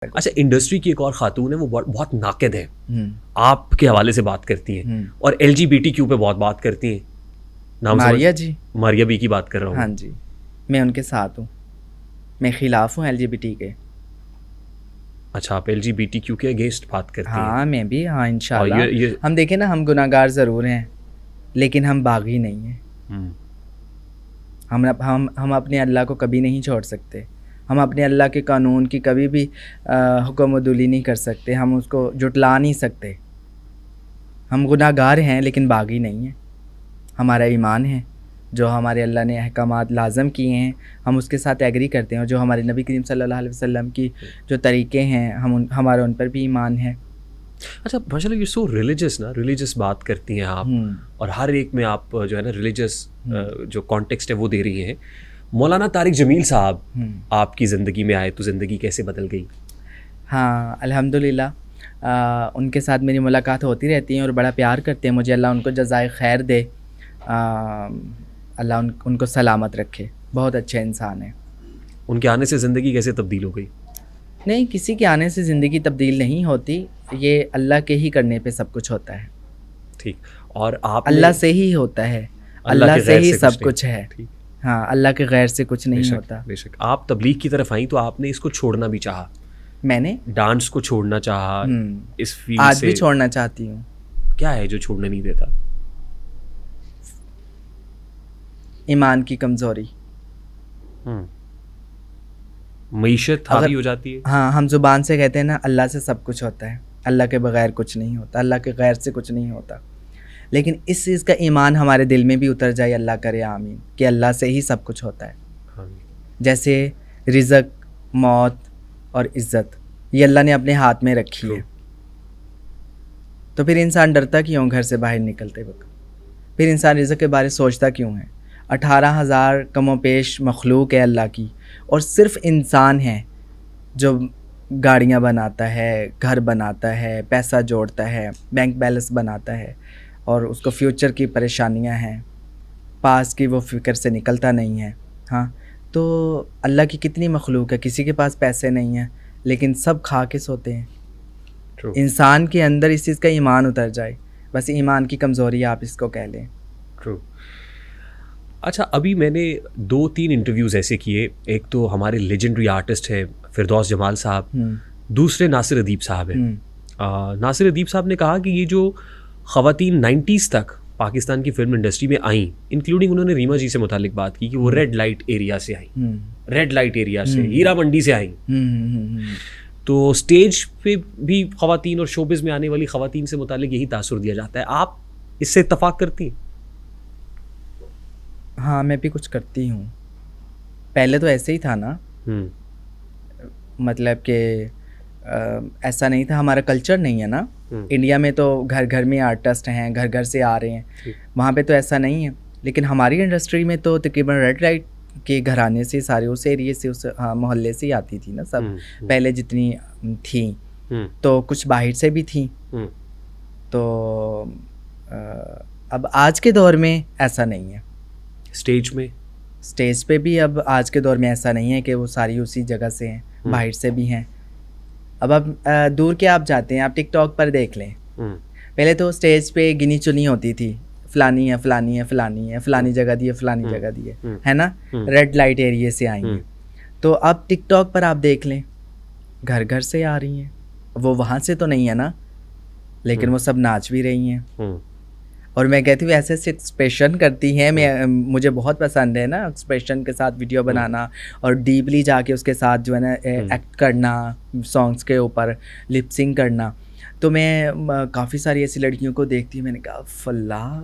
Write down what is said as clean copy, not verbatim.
اچھا، انڈسٹری کی ایک اور خاتون ہے، وہ بہت ناقد ہے، آپ کے حوالے سے بات کرتی ہیں اور LGBTQ پہ بہت بات کرتی ہیں. نام ماریا جی، ماریا بی کی بات کر رہا ہوں. ہاں جی، میں ان کے ساتھ ہوں، میں خلاف ہوں LGBT کے. اچھا، آپ LGBTQ کے اگینسٹ بات کرتی ہیں؟ ہاں میں بھی، ہاں انشاءاللہ. ہم دیکھیں نا، ہم گناہ گار ضرور ہیں لیکن ہم باغی نہیں ہیں. ہم اپنے اللہ کو کبھی نہیں چھوڑ سکتے. ہم اپنے اللہ کے قانون کی کبھی بھی حکم عدولی نہیں کر سکتے. ہم اس کو جھٹلا نہیں سکتے. ہم گناہ گار ہیں لیکن باغی نہیں ہیں. ہمارا ایمان ہے، جو ہمارے اللہ نے احکامات لازم کیے ہیں ہم اس کے ساتھ ایگری کرتے ہیں، اور جو ہمارے نبی کریم صلی اللہ علیہ وسلم کی جو طریقے ہیں ہمارا ان پر بھی ایمان ہے. اچھا ماشاء اللہ، یہ سو ریلیجس نا، ریلیجس بات کرتی ہیں آپ، اور ہر ایک میں آپ جو ہے نا ریلیجس جو کانٹیکسٹ ہے وہ دے رہی ہیں. مولانا طارق جمیل صاحب آپ کی زندگی میں آئے تو زندگی کیسے بدل گئی؟ ہاں الحمدللہ، ان کے ساتھ میری ملاقات ہوتی رہتی ہیں اور بڑا پیار کرتے ہیں مجھے. اللہ ان کو جزائے خیر دے، اللہ ان کو سلامت رکھے. بہت اچھے انسان ہیں. ان کے آنے سے زندگی کیسے تبدیل ہو گئی؟ نہیں، کسی کے آنے سے زندگی تبدیل نہیں ہوتی، یہ اللہ کے ہی کرنے پہ سب کچھ ہوتا ہے. ٹھیک. اور آپ اللہ سے ہی ہوتا ہے، اللہ سے ہی سب کچھ ہے. ہاں، اللہ کے غیر سے کچھ نہیں ہوتا. بے شک. آپ تبلیغ کی طرف آئیں تو آپ نے اس کو چھوڑنا بھی چاہا. میں نے ڈانس کو چھوڑنا چاہا، اس فیلڈ آج سے بھی چھوڑنا چاہتی ہوں. کیا ہے جو چھوڑنے نہیں دیتا؟ ایمان کی کمزوری. معیشت حاوی ہو جاتی ہے. ہاں، ہم زبان سے کہتے ہیں نا اللہ سے سب کچھ ہوتا ہے، اللہ کے بغیر کچھ نہیں ہوتا، اللہ کے غیر سے کچھ نہیں ہوتا. لیکن اس چیز کا ایمان ہمارے دل میں بھی اتر جائے، اللہ کرے آمین، کہ اللہ سے ہی سب کچھ ہوتا ہے. جیسے رزق، موت اور عزت یہ اللہ نے اپنے ہاتھ میں رکھی ہے. تو پھر انسان ڈرتا کیوں گھر سے باہر نکلتے وقت؟ پھر انسان رزق کے بارے سوچتا کیوں ہے؟ 18,000 کم و بیش مخلوق ہے اللہ کی، اور صرف انسان ہے جو گاڑیاں بناتا ہے، گھر بناتا ہے، پیسہ جوڑتا ہے، بینک بیلنس بناتا ہے، اور اس کو فیوچر کی پریشانیاں ہیں، پاس کی وہ فکر سے نکلتا نہیں ہے. ہاں، تو اللہ کی کتنی مخلوق ہے، کسی کے پاس پیسے نہیں ہیں لیکن سب کھا کے سوتے ہیں. انسان کے اندر اس چیز کا ایمان اتر جائے، بس ایمان کی کمزوری آپ اس کو کہہ لیں. اچھا، ابھی میں نے 2-3 انٹرویوز ایسے کیے، ایک تو ہمارے لیجنڈری آرٹسٹ ہے فردوس جمال صاحب، دوسرے ناصر ادیب صاحب ہیں. ناصر ادیب صاحب نے کہا کہ یہ جو خواتین 90s تک پاکستان کی فلم انڈسٹری میں آئیں، انکلوڈنگ انہوں نے ریما جی سے متعلق بات کی کہ وہ ریڈ لائٹ ایریا سے آئیں، ریڈ لائٹ ایریا سے، ہیرا منڈی سے آئیں. تو اسٹیج پہ بھی خواتین اور شوبز میں آنے والی خواتین سے متعلق یہی تاثر دیا جاتا ہے. آپ اس سے اتفاق کرتی ہیں؟ ہاں، میں بھی کچھ کرتی ہوں. پہلے تو ایسے ہی تھا نا، مطلب کہ ایسا نہیں تھا، ہمارا کلچر نہیں ہے نا. انڈیا میں تو گھر گھر میں آرٹسٹ ہیں، گھر گھر سے آ رہے ہیں، وہاں پہ تو ایسا نہیں ہے. لیکن ہماری انڈسٹری میں تو تقریباً ریڈ لائٹ کے گھرانے سے سارے اس ایریے سے، اس محلے سے ہی آتی تھی نا سب. پہلے جتنی تھیں تو کچھ باہر سے بھی تھیں. تو اب آج کے دور میں ایسا نہیں ہے. اسٹیج پہ بھی اب آج کے دور میں ایسا نہیں ہے کہ وہ ساری اسی جگہ سے ہیں، باہر سے بھی ہیں. اب دور کے آپ جاتے ہیں، آپ ٹک ٹاک پر دیکھ لیں، پہلے تو اسٹیج پہ گنی چنی ہوتی تھی، فلانی ہے، فلانی ہے، فلانی ہے، فلانی جگہ دی ہے، فلانی جگہ دی ہے نا، ریڈ لائٹ ایریے سے آئی ہیں. تو اب ٹک ٹاک پر آپ دیکھ لیں، گھر گھر سے آ رہی ہیں. وہ وہاں سے تو نہیں ہے نا، لیکن وہ سب ناچ بھی رہی ہیں. اور میں کہتی ہوں ایسے ایکسپریشن کرتی ہیں، مجھے بہت پسند ہے نا ایکسپریشن کے ساتھ ویڈیو بنانا، اور ڈیپلی جا کے اس کے ساتھ جو ہے نا ایکٹ کرنا، سانگس کے اوپر لپ سنگ کرنا. تو میں کافی ساری ایسی لڑکیوں کو دیکھتی ہوں، میں نے کہا فلاں